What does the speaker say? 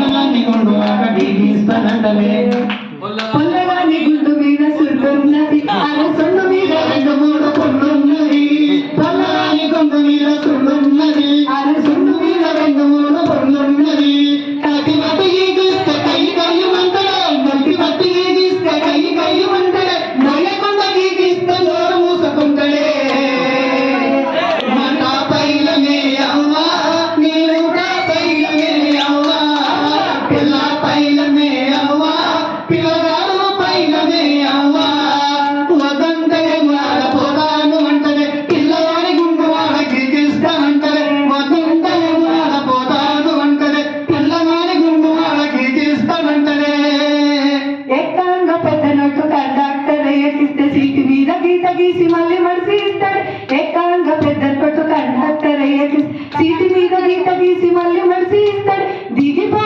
పిల్లగాన్ని గుండు గీగిస్తానంటలే పొల్లగాని గుండు మీద సుర్రున్నది అరసొండు మీద 2-3 పొన్నున్నది పొల్లగాని గుండు మీద సుర్రున్నది అరసొండు మీద 2-3 పొన్నున్నది కటి మతి గీగిస్తే కై కయ్యమంటలే గట్టి మతి గీగిస్తే కై కయ్యమంటలే నయకుండా గీగిస్తే నోరు మూసుకుంటలే మాట పైలమే అవ్వా నీవుట పైలమే అవ్వా పిల్ల పైలమే అవ్వా పిల్లగాడు పైలమే అవ్వా వదంటే వాడపోతాను అంటలే పిల్లవాడి గుండు వాడ గీగిస్తానంటలే వదంటే వాడపోతాను అంటలే పిల్లవాడి గుండు వాడ గీగిస్తానంటలే ఎక్కంగా పెద్దనట్టు కండక్టర్ ఎక్కిస్తే సీటు మీద గీత గీసి మళ్ళీ మడిసి ఇస్తాడు ఎక్కంగా పెద్దనట్టు కండక్టర్ ఎక్కిస్తే సీటు మీద గీత గీసి మళ్ళీ మడిసి ఇస్తాడు దిగిపో